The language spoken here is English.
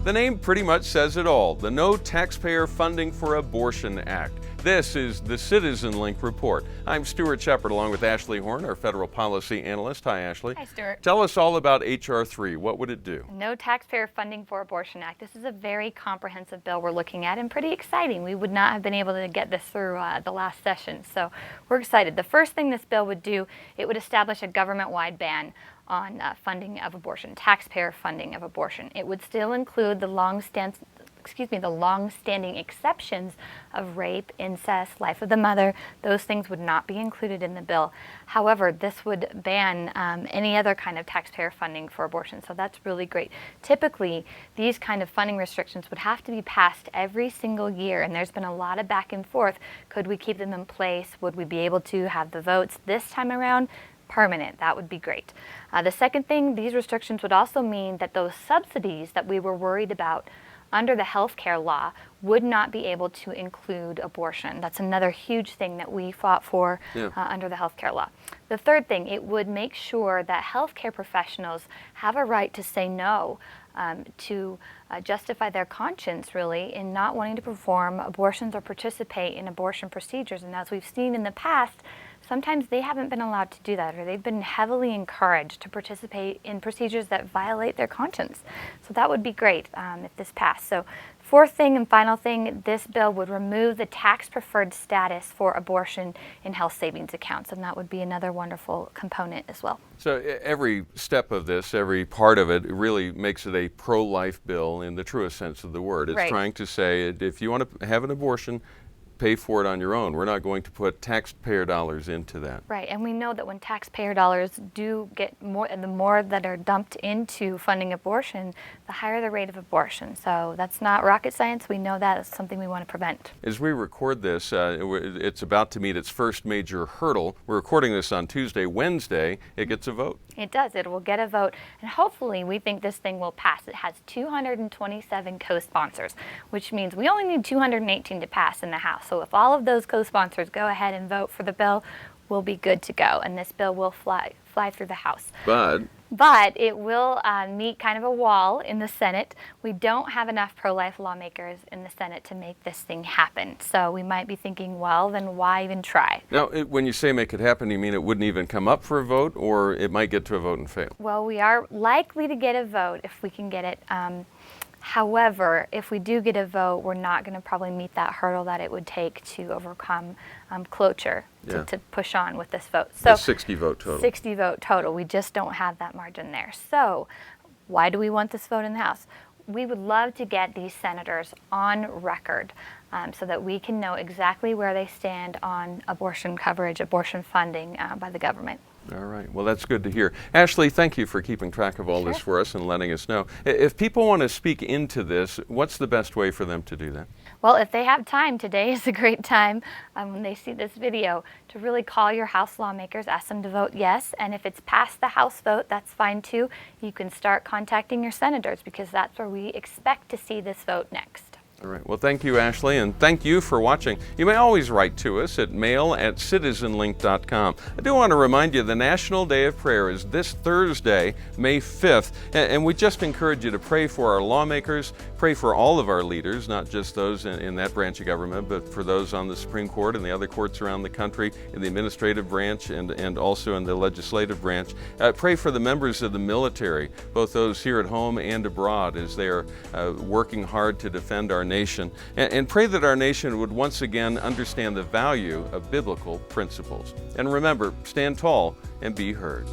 The name pretty much says it all, the No Taxpayer Funding for Abortion Act. This is the CitizenLink report. I'm Stuart Shepard along with Ashley Horne, our federal policy analyst. Hi, Ashley. Hi, Stuart. Tell us all about H.R. 3. What would it do? No Taxpayer Funding for Abortion Act. This is a very comprehensive bill we're looking at and pretty exciting. We would not have been able to get this through the last session, so we're excited. The first thing this bill would do, it would establish a government-wide ban on funding of abortion, taxpayer funding of abortion. It would still include the long-standing exceptions of rape, incest, life of the mother. Those things would not be included in the bill. However, this would ban any other kind of taxpayer funding for abortion, so that's really great. Typically, these kind of funding restrictions would have to be passed every single year, and there's been a lot of back and forth. Could we keep them in place? Would we be able to have the votes this time around? Permanent. That would be great. The second thing, these restrictions would also mean that those subsidies that we were worried about under the health care law would not be able to include abortion. That's another huge thing that we fought for under the health care law. The third thing, it would make sure that health care professionals have a right to say no, to justify their conscience, really, in not wanting to perform abortions or participate in abortion procedures. And as we've seen in the past, sometimes they haven't been allowed to do that, or they've been heavily encouraged to participate in procedures that violate their conscience. So that would be great if this passed. So fourth thing and final thing, this bill would remove the tax-preferred status for abortion in health savings accounts, and that would be another wonderful component as well. So every step of this, every part of it, really makes it a pro-life bill in the truest sense of the word. It's trying to say, if you want to have an abortion, pay for it on your own. We're not going to put taxpayer dollars into that. Right, and we know that when taxpayer dollars do get more, and the more that are dumped into funding abortion, the higher the rate of abortion. So that's not rocket science. We know that. It's something we want to prevent. As we record this, it's about to meet its first major hurdle. We're recording this on Tuesday. Wednesday, it gets a vote. It does. It will get a vote, and hopefully we think this thing will pass. It has 227 co-sponsors, which means we only need 218 to pass in the House. So if all of those co-sponsors go ahead and vote for the bill, we'll be good to go, and this bill will fly through the House. But it will meet kind of a wall in the Senate. We don't have enough pro-life lawmakers in the Senate to make this thing happen. So we might be thinking, well, then why even try? Now, when you say make it happen, you mean it wouldn't even come up for a vote, or it might get to a vote and fail? Well, we are likely to get a vote if we can get it. However, if we do get a vote, we're not going to probably meet that hurdle that it would take to overcome cloture to push on with this vote. So 60 vote total. 60 vote total. We just don't have that margin there. So why do we want this vote in the House? We would love to get these senators on record so that we can know exactly where they stand on abortion coverage, abortion funding by the government. All right. Well, that's good to hear. Ashley, thank you for keeping track of all this for us and letting us know. If people want to speak into this, what's the best way for them to do that? Well, if they have time, today is a great time when they see this video to really call your House lawmakers, ask them to vote yes, and if it's past the House vote, that's fine too. You can start contacting your senators because that's where we expect to see this vote next. All right. Well, thank you, Ashley, and thank you for watching. You may always write to us at mail@citizenlink.com. I do want to remind you the National Day of Prayer is this Thursday, May 5th, and we just encourage you to pray for our lawmakers, pray for all of our leaders, not just those in that branch of government, but for those on the Supreme Court and the other courts around the country, in the administrative branch and also in the legislative branch. Pray for the members of the military, both those here at home and abroad, as they are working hard to defend our nation, and pray that our nation would once again understand the value of biblical principles. And remember, stand tall and be heard.